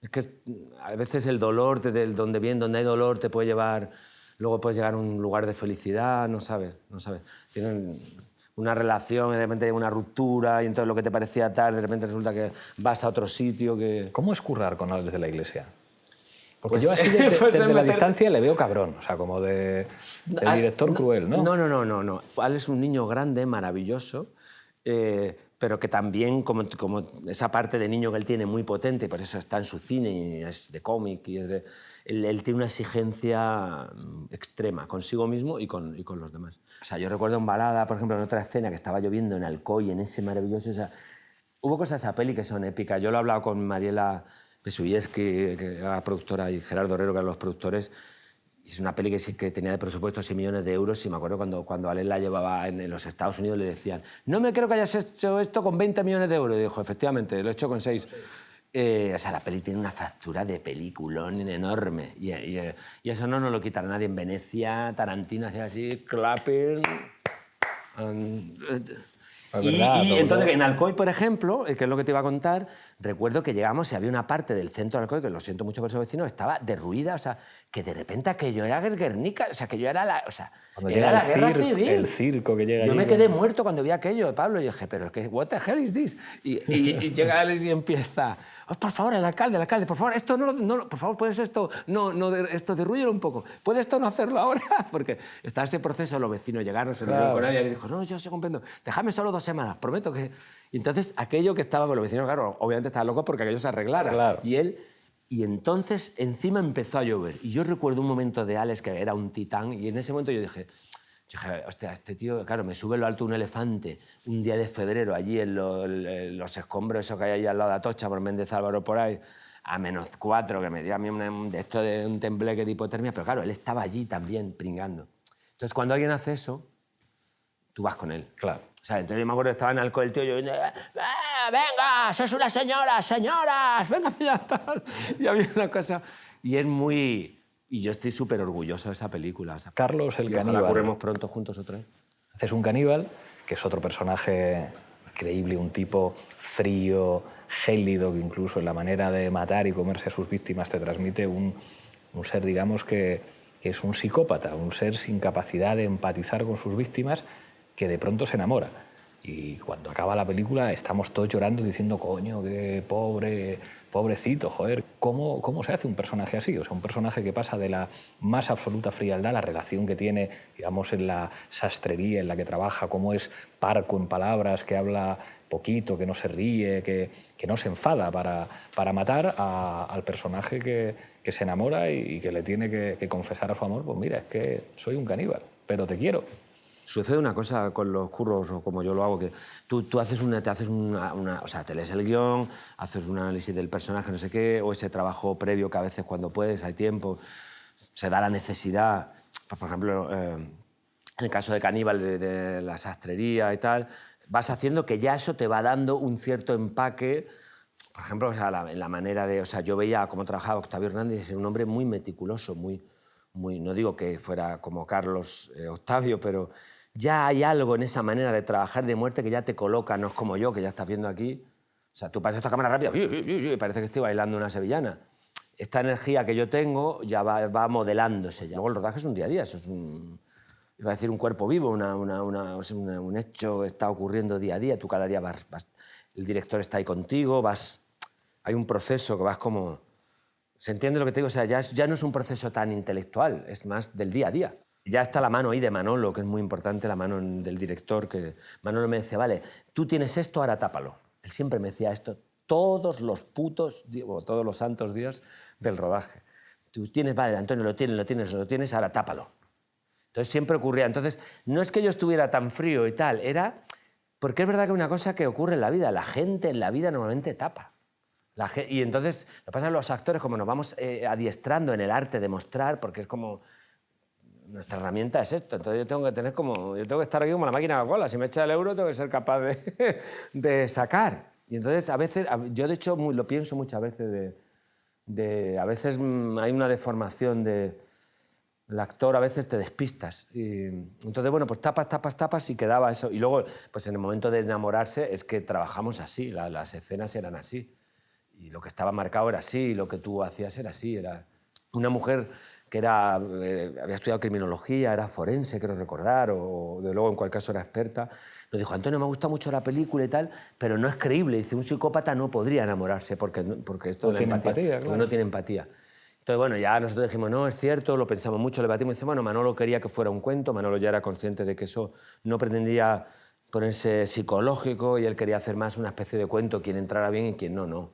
Es que a veces el dolor, donde hay dolor, te puede llevar luego puedes llegar a un lugar de felicidad, no sabes. Tienen una relación, de repente hay una ruptura y entonces lo que te parecía tal, de repente resulta que vas a otro sitio que... ¿Cómo es currar con Alex de la Iglesia? Porque Pues, yo así pues desde la distancia le veo cabrón, o sea, como de director cruel, ¿no? No. Alex es un niño grande, maravilloso, pero que también, como esa parte de niño que él tiene muy potente, por eso está en su cine y es de cómic, y él tiene una exigencia extrema consigo mismo y con los demás. O sea, yo recuerdo en Balada, por ejemplo, en otra escena que estaba lloviendo en Alcoy, en ese maravilloso... O sea, hubo cosas de esa peli que son épicas. Yo lo he hablado con Mariela Pesuyevsky, que era la productora, y Gerardo Herrero, que eran los productores. Y es una peli que tenía de presupuesto 6 millones de euros y me acuerdo cuando Alex la llevaba en los Estados Unidos le decían no me creo que hayas hecho esto con 20 millones de euros. Y dijo, efectivamente, lo he hecho con 6. O sea, la peli tiene una factura de peliculón enorme y eso no nos lo quitará nadie. En Venecia, Tarantino hacía así, clapping... Y entonces en Alcoy, por ejemplo, que es lo que te iba a contar, recuerdo que llegamos y había una parte del centro de Alcoy, que lo siento mucho por esos vecinos, estaba derruida, o sea, que de repente aquello era Guernica, o sea, que yo era la... O sea, era la guerra civil. El circo que llega Yo allí, me quedé muerto cuando vi aquello, Pablo, y dije, pero what the hell is this? Y llega Alex y empieza, oh, por favor, el alcalde, por favor, esto no, por favor, ¿puedes esto, esto derrúyelo un poco? ¿Puede esto no hacerlo ahora? Porque está ese proceso, los vecinos llegaron, se reunieron con ella y dijo, no, yo se comprendo, déjame solo 2 semanas, prometo que... Y entonces aquello que estaba con los vecinos, claro, obviamente estaban locos porque aquello se arreglara. Claro. Y entonces encima empezó a llover. Y yo recuerdo un momento de Alex que era un titán y en ese momento yo dije, hostia, este tío, claro, me sube en lo alto un elefante un día de febrero allí en los escombros esos que hay ahí al lado de Atocha, por Méndez Álvaro, por ahí, a -4, que me dio a mí un tembleque de hipotermia, pero claro, él estaba allí también pringando. Entonces, cuando alguien hace eso, tú vas con él. Claro. O sea, entonces yo me acuerdo que estaba en Alcoy el tío y yo, venga, sois una señora, señoras, venga, mira, tal. Y había una cosa... Y es muy... Y yo estoy súper orgulloso de esa película. Carlos el y ojalá caníbal. curremos pronto juntos otra vez. Haces un caníbal, que es otro personaje increíble, un tipo frío, gélido, que incluso en la manera de matar y comerse a sus víctimas te transmite un ser, digamos, que es un psicópata, un ser sin capacidad de empatizar con sus víctimas, que de pronto se enamora. Y cuando acaba la película estamos todos llorando diciendo, coño, qué pobrecito, joder. ¿Cómo se hace un personaje así? O sea, un personaje que pasa de la más absoluta frialdad, la relación que tiene, digamos, en la sastrería en la que trabaja, cómo es parco en palabras, que habla poquito, que no se ríe, que no se enfada para matar al personaje que se enamora y que le tiene que confesar a su amor, pues mira, es que soy un caníbal, pero te quiero. Sucede una cosa con los curros, o como yo lo hago, que tú haces o sea, te lees el guión, haces un análisis del personaje, no sé qué, o ese trabajo previo que a veces cuando puedes, hay tiempo, se da la necesidad. Por ejemplo, en el caso de Caníbal, de la sastrería y tal, vas haciendo que ya eso te va dando un cierto empaque. Por ejemplo, o sea, en la manera de... O sea, yo veía cómo trabajaba Octavio Hernández, era un hombre muy meticuloso, muy, no digo que fuera como Carlos Octavio, pero ya hay algo en esa manera de trabajar de muerte que ya te coloca, no es como yo, que ya estás viendo aquí. O sea, tú pasas esta cámara rápida y parece que estoy bailando una sevillana. Esta energía que yo tengo ya va modelándose. Ya. Luego el rodaje es un día a día, eso es iba a decir un cuerpo vivo, un hecho que está ocurriendo día a día. Tú cada día vas, el director está ahí contigo, hay un proceso que vas como... ¿Se entiende lo que te digo? O sea, ya no es un proceso tan intelectual, es más del día a día. Ya está la mano ahí de Manolo, que es muy importante, la mano del director, que Manolo me decía, vale, tú tienes esto, ahora tápalo. Él siempre me decía esto todos los todos los santos días del rodaje. Tú tienes, vale, Antonio, lo tienes, ahora tápalo. Entonces siempre ocurría. Entonces, no es que yo estuviera tan frío y tal, era... Porque es verdad que hay una cosa que ocurre en la vida, la gente en la vida normalmente tapa. Y entonces, lo que pasa es que los actores, como nos vamos adiestrando en el arte de mostrar, porque es como... Nuestra herramienta es esto, entonces yo tengo que estar aquí como la máquina de Coca-Cola, si me echa el euro tengo que ser capaz de sacar. Y entonces a veces, yo de hecho lo pienso muchas veces, a veces hay una deformación el actor, a veces te despistas. Y entonces, bueno, pues tapas y quedaba eso. Y luego, pues en el momento de enamorarse es que trabajamos así, las escenas eran así. Y lo que estaba marcado era así, y lo que tú hacías era así, era una mujer que era, había estudiado criminología, era forense, creo recordar, o de luego en cualquier caso era experta. Nos dijo, Antonio, me gusta mucho la película y tal, pero no es creíble. Dice, un psicópata no podría enamorarse porque esto No de la tiene empatía, empatía, porque claro. no tiene empatía. Entonces, bueno, ya nosotros dijimos, no, es cierto, lo pensamos mucho, lo debatimos. Dice, bueno, Manolo quería que fuera un cuento, Manolo ya era consciente de que eso no pretendía ponerse psicológico y él quería hacer más una especie de cuento, quien entrara bien y quien no, no.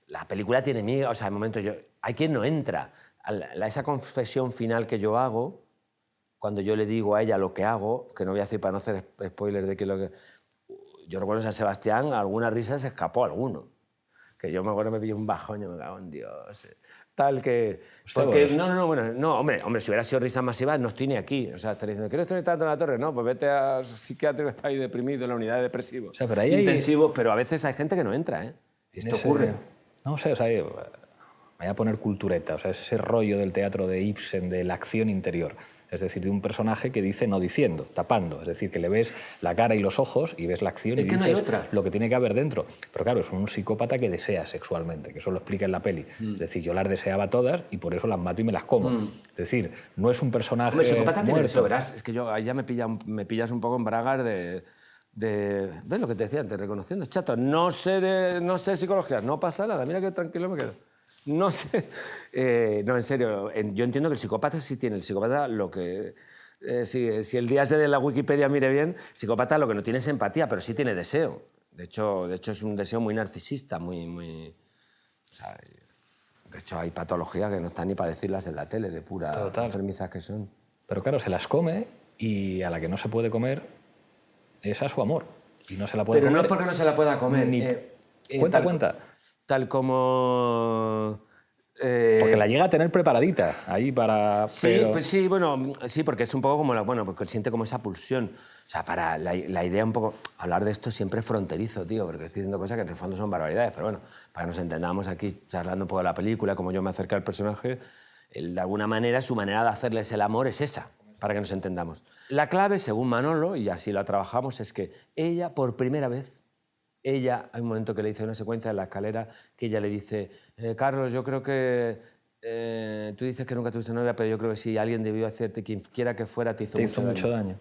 La película tiene miga, o sea, en momentos hay quien no entra. Esa confesión final que yo hago, cuando yo le digo a ella lo que hago, que no voy a decir para no hacer spoilers de que lo que... Yo recuerdo a San Sebastián, alguna risa se escapó alguno. Que yo me acuerdo me pillé un bajón, yo me cago en Dios. Tal que... Porque, hombre, si hubiera sido risas masivas no estoy ni aquí. O sea, estaría diciendo, ¿quieres estar en la torre? No, pues vete a psiquiátrico, está ahí deprimido en la unidad de depresivos. O sea, pero ahí intensivos, pero a veces hay gente que no entra, ¿eh? Esto ocurre. No sé, o sea, me voy a poner cultureta, o sea, ese rollo del teatro de Ibsen, de la acción interior. Es decir, de un personaje que dice no diciendo, tapando. Es decir, que le ves la cara y los ojos y ves la acción y que no dices hay otra. lo que tiene que haber dentro. Pero claro, es un psicópata que desea sexualmente, que eso lo explica en la peli. Es decir, yo las deseaba todas y por eso las mato y me las como. Es decir, no es un personaje Hombre, psicópata tiene muerto. eso, verás. Es que yo ahí ya me pillas un poco en bragas de ¿ves lo que te decía antes? Reconociendo, chato, no sé psicología, no pasa nada, mira qué tranquilo me quedo. No sé. No, en serio, yo entiendo que el psicópata sí tiene. El psicópata lo que... si el día de la Wikipedia mire bien, el psicópata lo que no tiene es empatía, pero sí tiene deseo. De hecho es un deseo muy narcisista, muy... O sea, de hecho, hay patologías que no están ni para decirlas en la tele, de pura enfermizas que son. Pero claro, se las come y a la que no se puede comer es a su amor. Y no se la puede Pero comer. no es porque no se la pueda comer. Cuenta. Tal como... Porque la llega a tener preparadita ahí para... Sí, pero... pues sí, bueno, sí, porque es un poco como porque él siente como esa pulsión. O sea, para la idea un poco... Hablar de esto siempre es fronterizo, tío, porque estoy diciendo cosas que en el fondo son barbaridades, pero bueno, para que nos entendamos aquí charlando un poco de la película, como yo me acerqué al personaje, él, de alguna manera, su manera de hacerles el amor es esa, para que nos entendamos. La clave, según Manolo, y así la trabajamos, es que ella, por primera vez, hay un momento que le dice una secuencia en la escalera que ella le dice, Carlos, yo creo que tú dices que nunca tuviste novia, pero yo creo que sí, alguien debió hacerte, quien quiera que fuera, te hizo mucho daño.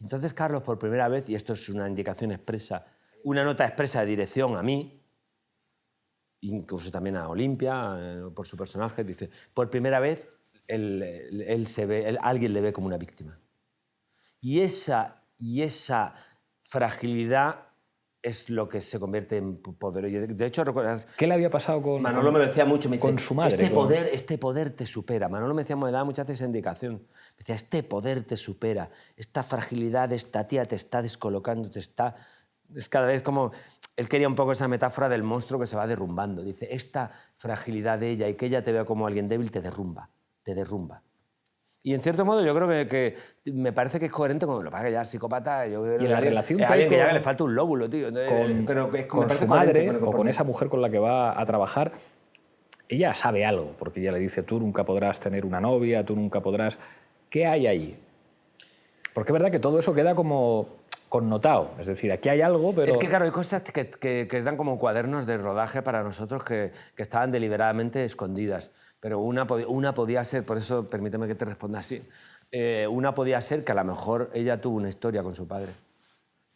Entonces Carlos, por primera vez, y esto es una indicación expresa, una nota expresa de dirección a mí, incluso también a Olimpia, por su personaje, dice, por primera vez alguien le ve como una víctima. Y esa fragilidad es lo que se convierte en poder. De hecho, ¿recuerdas? ¿Qué le había pasado con Manolo me lo decía mucho, me dice, con su madre? Este poder te supera. Manolo me decía, me daba muchas veces esa indicación. Me decía, este poder te supera, esta fragilidad de esta tía te está descolocando, es cada vez como... Él quería un poco esa metáfora del monstruo que se va derrumbando. Dice, esta fragilidad de ella y que ella te vea como alguien débil te derrumba, te derrumba. Y en cierto modo yo creo que me parece que es coherente con lo que pasa que ya psicópata. Yo creo y en la relación es alguien que ya le falta un lóbulo, tío. Con su madre o con esa mujer con la que va a trabajar, ella sabe algo, porque ella le dice, tú nunca podrás tener una novia, tú nunca podrás... ¿Qué hay ahí? Porque es verdad que todo eso queda como connotado. Es decir, aquí hay algo, pero... Es que, claro, hay cosas que eran como cuadernos de rodaje para nosotros que estaban deliberadamente escondidas. Pero una podía ser, por eso permíteme que te responda así, una podía ser que a lo mejor ella tuvo una historia con su padre.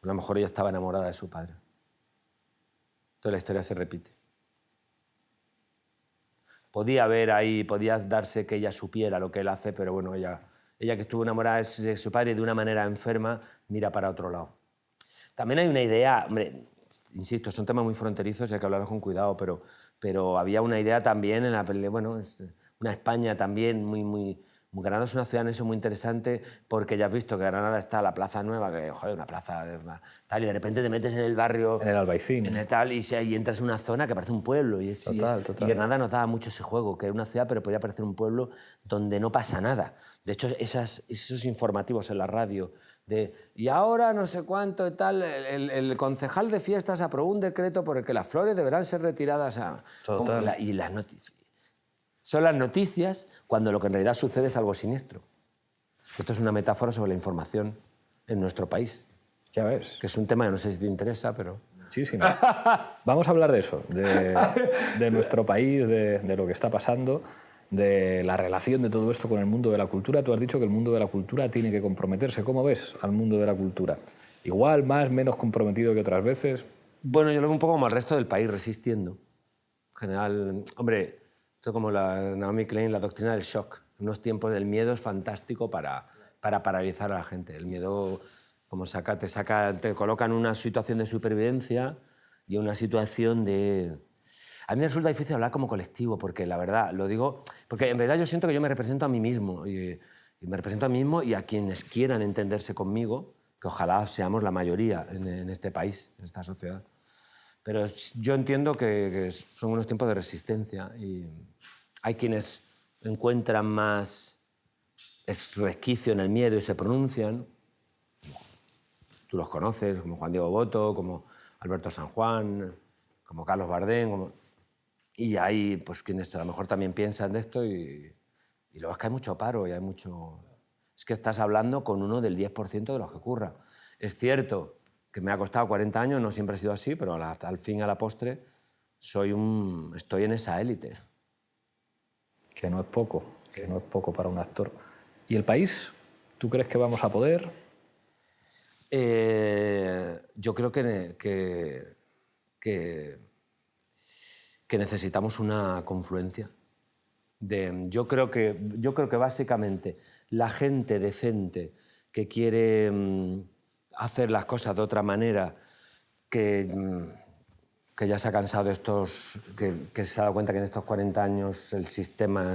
A lo mejor ella estaba enamorada de su padre. Entonces la historia se repite. Podía haber ahí, podía darse que ella supiera lo que él hace, pero bueno, ella que estuvo enamorada de su padre de una manera enferma, mira para otro lado. También hay una idea, hombre, insisto, son temas muy fronterizos y hay que hablarlos con cuidado, pero había una idea también en la película, bueno, es una España también muy... Granada es una ciudad en eso muy interesante porque ya has visto que Granada está la Plaza Nueva, que, joder, una plaza tal, y de repente te metes en el barrio... En el Albaicín. En el tal, y entras en una zona que parece un pueblo. Y Granada nos daba mucho ese juego, que era una ciudad pero podía parecer un pueblo donde no pasa nada. De hecho, esos informativos en la radio de y ahora no sé cuánto y tal, el concejal de fiestas aprobó un decreto por el que las flores deberán ser retiradas y las noticias. Son las noticias cuando lo que en realidad sucede es algo siniestro. Esto es una metáfora sobre la información en nuestro país. Ya ves. Que es un tema que no sé si te interesa, pero... Muchísimo. Vamos a hablar de eso, de nuestro país, de lo que está pasando. de la relación de todo esto con el mundo de la cultura. Tú has dicho que el mundo de la cultura tiene que comprometerse. ¿Cómo ves al mundo de la cultura? ¿Igual, más, menos comprometido que otras veces? Bueno, yo lo veo un poco como al resto del país, resistiendo. En general, hombre, esto como la Naomi Klein, la doctrina del shock. En unos tiempos del miedo es fantástico para paralizar a la gente. El miedo como te coloca en una situación de supervivencia y una situación de... A mí me resulta difícil hablar como colectivo, porque la verdad, lo digo, porque en realidad yo siento que yo me represento a mí mismo, y me represento a mí mismo y a quienes quieran entenderse conmigo, que ojalá seamos la mayoría en este país, en esta sociedad. Pero yo entiendo que son unos tiempos de resistencia y hay quienes encuentran más resquicio en el miedo y se pronuncian. Tú los conoces, como Juan Diego Boto, como Alberto San Juan, como Carlos Bardén. Y hay pues, quienes a lo mejor también piensan de esto y luego es que hay mucho paro y hay mucho... Es que estás hablando con uno del 10% de los que curra. Es cierto que me ha costado 40 años, no siempre ha sido así, pero al fin y a la postre estoy en esa élite. Que no es poco para un actor. ¿Y el país? ¿Tú crees que vamos a poder? Yo creo que necesitamos una confluencia. Yo creo que básicamente la gente decente que quiere hacer las cosas de otra manera, que ya se ha cansado de estos... que se ha dado cuenta que en estos 40 años el sistema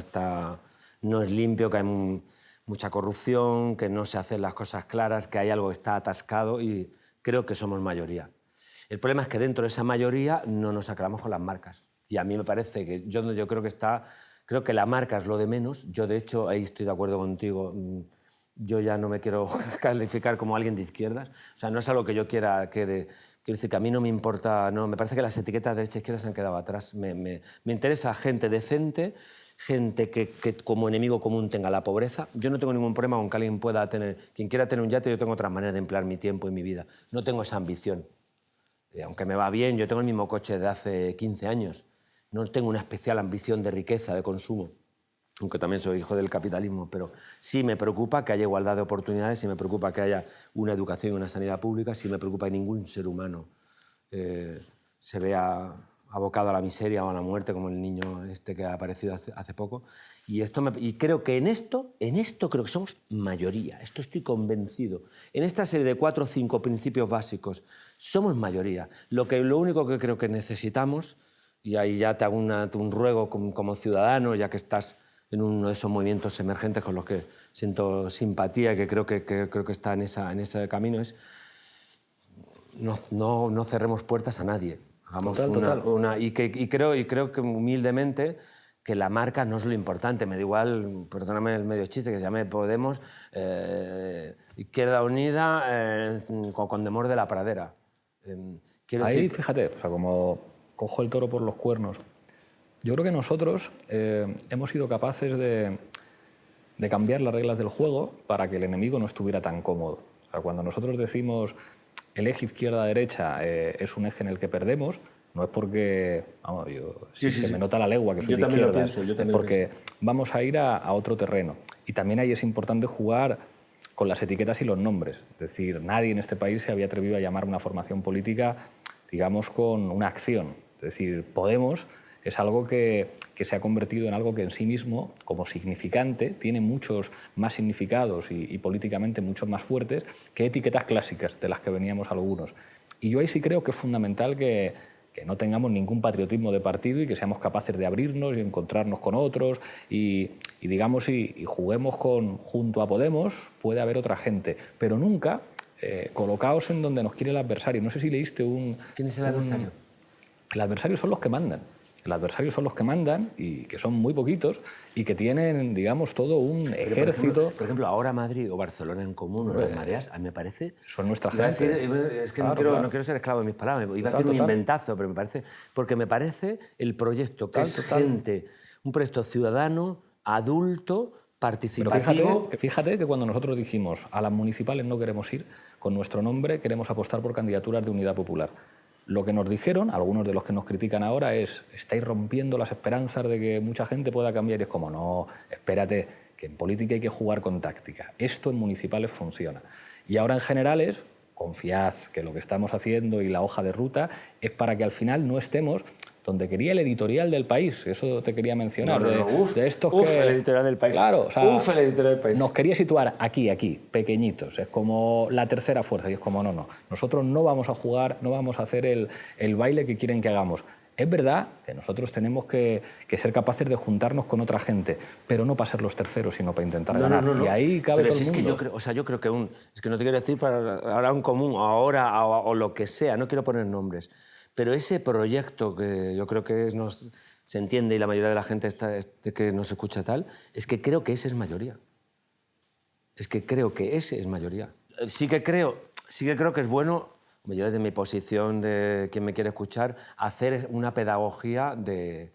no es limpio, que hay mucha corrupción, que no se hacen las cosas claras, que hay algo que está atascado y creo que somos mayoría. El problema es que dentro de esa mayoría no nos aclaramos con las marcas. Y a mí me parece que yo creo que la marca es lo de menos. Yo, de hecho, ahí estoy de acuerdo contigo. Yo ya no me quiero calificar como alguien de izquierdas. O sea, no es algo que yo quiera quiero decir que a mí no me importa... No, me parece que las etiquetas de derecha e izquierda se han quedado atrás. Me interesa gente decente, gente que como enemigo común tenga la pobreza. Yo no tengo ningún problema con que alguien pueda tener... Quien quiera tener un yate, yo tengo otras maneras de emplear mi tiempo y mi vida. No tengo esa ambición. Aunque me va bien, yo tengo el mismo coche de hace 15 años. No tengo una especial ambición de riqueza, de consumo, aunque también soy hijo del capitalismo, pero sí me preocupa que haya igualdad de oportunidades, sí me preocupa que haya una educación y una sanidad pública, sí me preocupa que ningún ser humano se vea abocado a la miseria o a la muerte, como el niño este que ha aparecido hace poco. Y creo que en esto creo que somos mayoría, esto estoy convencido. En esta serie de 4 o 5 principios básicos somos mayoría. Lo único que creo que necesitamos, y ahí ya te hago un ruego como ciudadano, ya que estás en uno de esos movimientos emergentes con los que siento simpatía, que creo que está en ese camino, es no cerremos puertas a nadie. Hagamos total. Y creo que humildemente que la marca no es lo importante. Me da igual, perdóname el medio chiste, que se llame Podemos, Izquierda Unida, con Demor de la Pradera. Ahí, fíjate, o sea, como cojo el toro por los cuernos. Yo creo que nosotros hemos sido capaces de cambiar las reglas del juego para que el enemigo no estuviera tan cómodo. O sea, cuando nosotros decimos el eje izquierda-derecha es un eje en el que perdemos, no es porque, vamos, se me nota la legua que soy de izquierdas, es porque vamos a ir a otro terreno. Y también ahí es importante jugar con las etiquetas y los nombres. Es decir, nadie en este país se había atrevido a llamar una formación política, digamos, con una acción. Es decir, Podemos es algo que se ha convertido en algo que en sí mismo, como significante, tiene muchos más significados y políticamente muchos más fuertes que etiquetas clásicas de las que veníamos algunos. Y yo ahí sí creo que es fundamental que no tengamos ningún patriotismo de partido y que seamos capaces de abrirnos y encontrarnos con otros y digamos, y juguemos junto a Podemos, puede haber otra gente, pero nunca colocaos en donde nos quiere el adversario. No sé si leíste ¿Quién es el adversario? El adversario son los que mandan. El adversario son los que mandan y que son muy poquitos y que tienen, digamos, todo un ejército. Por ejemplo, ahora Madrid o Barcelona en común o las mareas, a mí me parece... Son nuestra gente. Es que no quiero ser esclavo de mis palabras. Iba a decir un inventazo, pero me parece... Porque me parece el proyecto que es gente, un proyecto ciudadano, adulto, participativo... Pero fíjate que cuando nosotros dijimos a las municipales no queremos ir, con nuestro nombre queremos apostar por candidaturas de Unidad Popular. Lo que nos dijeron, algunos de los que nos critican ahora, es: estáis rompiendo las esperanzas de que mucha gente pueda cambiar. Y es como, no, espérate, que en política hay que jugar con táctica. Esto en municipales funciona. Y ahora en generales, confiad que lo que estamos haciendo y la hoja de ruta es para que al final no estemos donde quería el editorial del País. Eso te quería mencionar. De estos que, el editorial del País. Claro, o sea, el editorial del País. nos quería situar aquí, pequeñitos. Es como la tercera fuerza. Y es como, no. Nosotros no vamos a jugar, no vamos a hacer el baile que quieren que hagamos. Es verdad que nosotros tenemos que ser capaces de juntarnos con otra gente, pero no para ser los terceros, sino para intentar ganar. Y ahí cabe pero todo si el es mundo. que yo creo que es que no te quiero decir para ahora un común, ahora o lo que sea, no quiero poner nombres, pero ese proyecto que yo creo que se entiende y la mayoría de la gente que nos escucha tal, es que creo que ese es mayoría. Es que creo que ese es mayoría. Sí que creo que es bueno, yo desde mi posición de quien me quiere escuchar, hacer una pedagogía de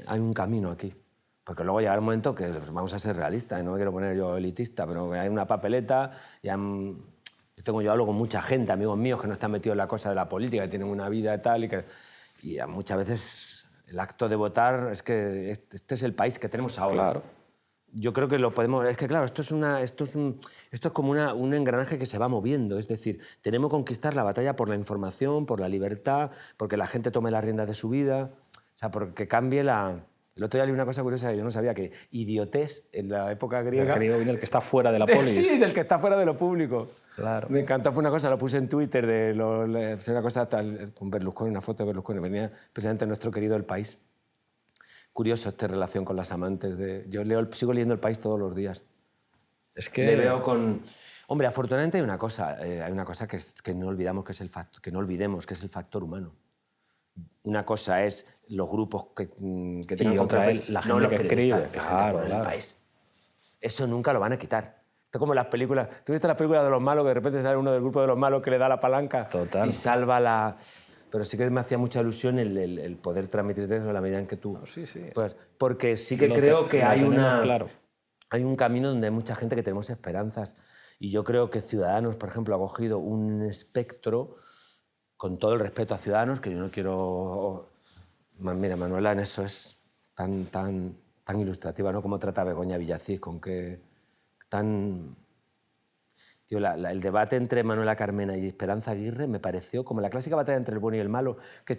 hay un camino aquí. Porque luego llegará un momento que vamos a ser realistas, y no me quiero poner yo elitista, pero hay una papeleta, yo hablo con mucha gente, amigos míos que no están metidos en la cosa de la política, que tienen una vida y tal, y muchas veces el acto de votar es que este es el país que tenemos ahora. Claro. Yo creo que lo podemos... Es que, claro, esto es como un engranaje que se va moviendo. Es decir, tenemos que conquistar la batalla por la información, por la libertad, porque la gente tome las riendas de su vida, o sea, porque cambie la... El otro día leí una cosa curiosa que yo no sabía, que idiotés en la época griega... El griego viene el que está fuera de la polis. Sí, del que está fuera de lo público. Claro. Me encantó, fue una cosa, lo puse en Twitter, fue una cosa tal, con Berlusconi, una foto de Berlusconi, venía precisamente nuestro querido El País. Curioso esta relación con las amantes de... Yo sigo leyendo El País todos los días. Es que... Le veo con... Hombre, afortunadamente hay una cosa que no olvidemos, que es el factor humano. Una cosa es los grupos que tengan y otra contra es la gente no los que escribe. Claro, El País. Eso nunca lo van a quitar. Esto es como las películas... ¿Tú viste las películas de los malos que de repente sale uno del grupo de los malos que le da la palanca? Total. Y salva la... Pero sí que me hacía mucha ilusión el poder transmitirte eso en la medida en que tú... No, sí. Pues, porque sí que creo que hay claro. hay un camino donde hay mucha gente que tenemos esperanzas. Y yo creo que Ciudadanos, por ejemplo, ha cogido un espectro, con todo el respeto a Ciudadanos, que yo no quiero... Mira, Manuela en eso es tan ilustrativa, ¿no? Cómo trata a Begoña Villacís, con que tan... Tío, el debate entre Manuela Carmena y Esperanza Aguirre me pareció como la clásica batalla entre el bueno y el malo, que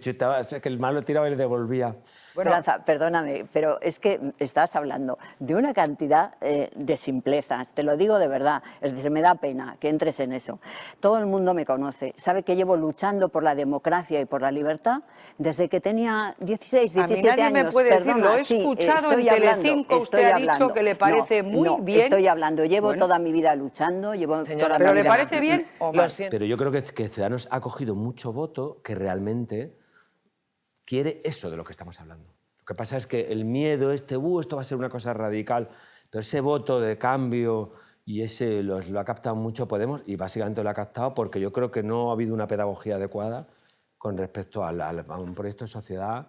el malo tiraba y le devolvía. Bueno, Esperanza, perdóname, pero es que estás hablando de una cantidad de simplezas, te lo digo de verdad, es decir, me da pena que entres en eso. Todo el mundo me conoce, sabe que llevo luchando por la democracia y por la libertad desde que tenía 16, 17 años. A mí nadie me puede decir, lo he escuchado en Telecinco, usted ha dicho que le parece muy bien. Estoy hablando, llevo toda mi vida luchando, ¿Pero le parece bien o mal? Pero yo creo que Ciudadanos ha cogido mucho voto que realmente quiere eso de lo que estamos hablando. Lo que pasa es que el miedo, esto va a ser una cosa radical, pero ese voto de cambio y ese lo ha captado mucho Podemos, y básicamente lo ha captado porque yo creo que no ha habido una pedagogía adecuada con respecto a un proyecto de sociedad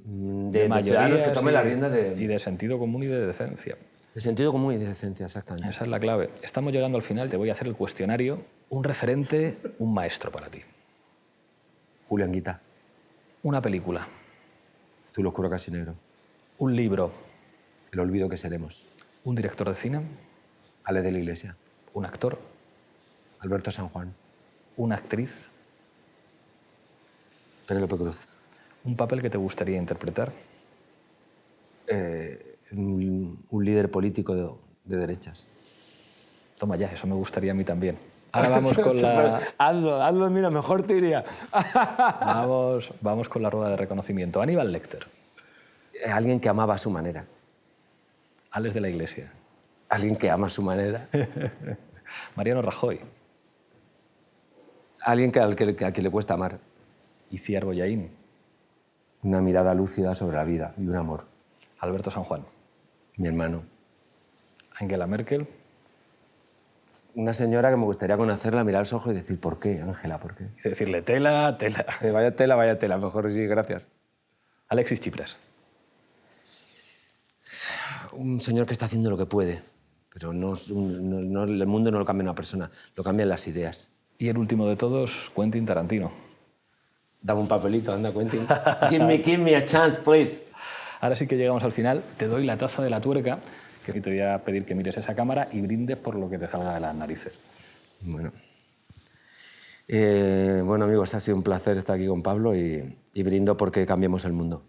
de ciudadanos que tome la rienda y de sentido común y de decencia. De sentido común y de decencia, exactamente. Esa es la clave. Estamos llegando al final, te voy a hacer el cuestionario. Un referente, un maestro para ti. Julián Guita. Una película. Azul oscuro casi negro. Un libro. El olvido que seremos. Un director de cine. Ale de la Iglesia. Un actor. Alberto San Juan. Una actriz. Penélope Cruz. Un papel que te gustaría interpretar. Un líder político de derechas. Toma ya, eso me gustaría a mí también. Ahora vamos con la... Hazlo, mira, mejor te iría. Vamos con la rueda de reconocimiento. Aníbal Lecter. Alguien que amaba a su manera. Ales de la Iglesia. Alguien que ama a su manera. Mariano Rajoy. Alguien a quien le cuesta amar. Iciar Bollaín. Una mirada lúcida sobre la vida y un amor. Alberto San Juan. Mi hermano. Angela Merkel. Una señora que me gustaría conocerla, mirar los ojos y decir, ¿por qué, Ángela? ¿Por qué? Y decirle, tela. Vaya tela. Mejor sí, gracias. Alexis Tsipras. Un señor que está haciendo lo que puede, pero el mundo no lo cambia una persona, lo cambian las ideas. Y el último de todos, Quentin Tarantino. Dame un papelito, anda, Quentin. Give me a chance, please. Ahora sí que llegamos al final. Te doy la taza de la tuerca, que te voy a pedir que mires esa cámara y brindes por lo que te salga de las narices. Bueno. Bueno, amigos, ha sido un placer estar aquí con Pablo y brindo porque cambiemos el mundo.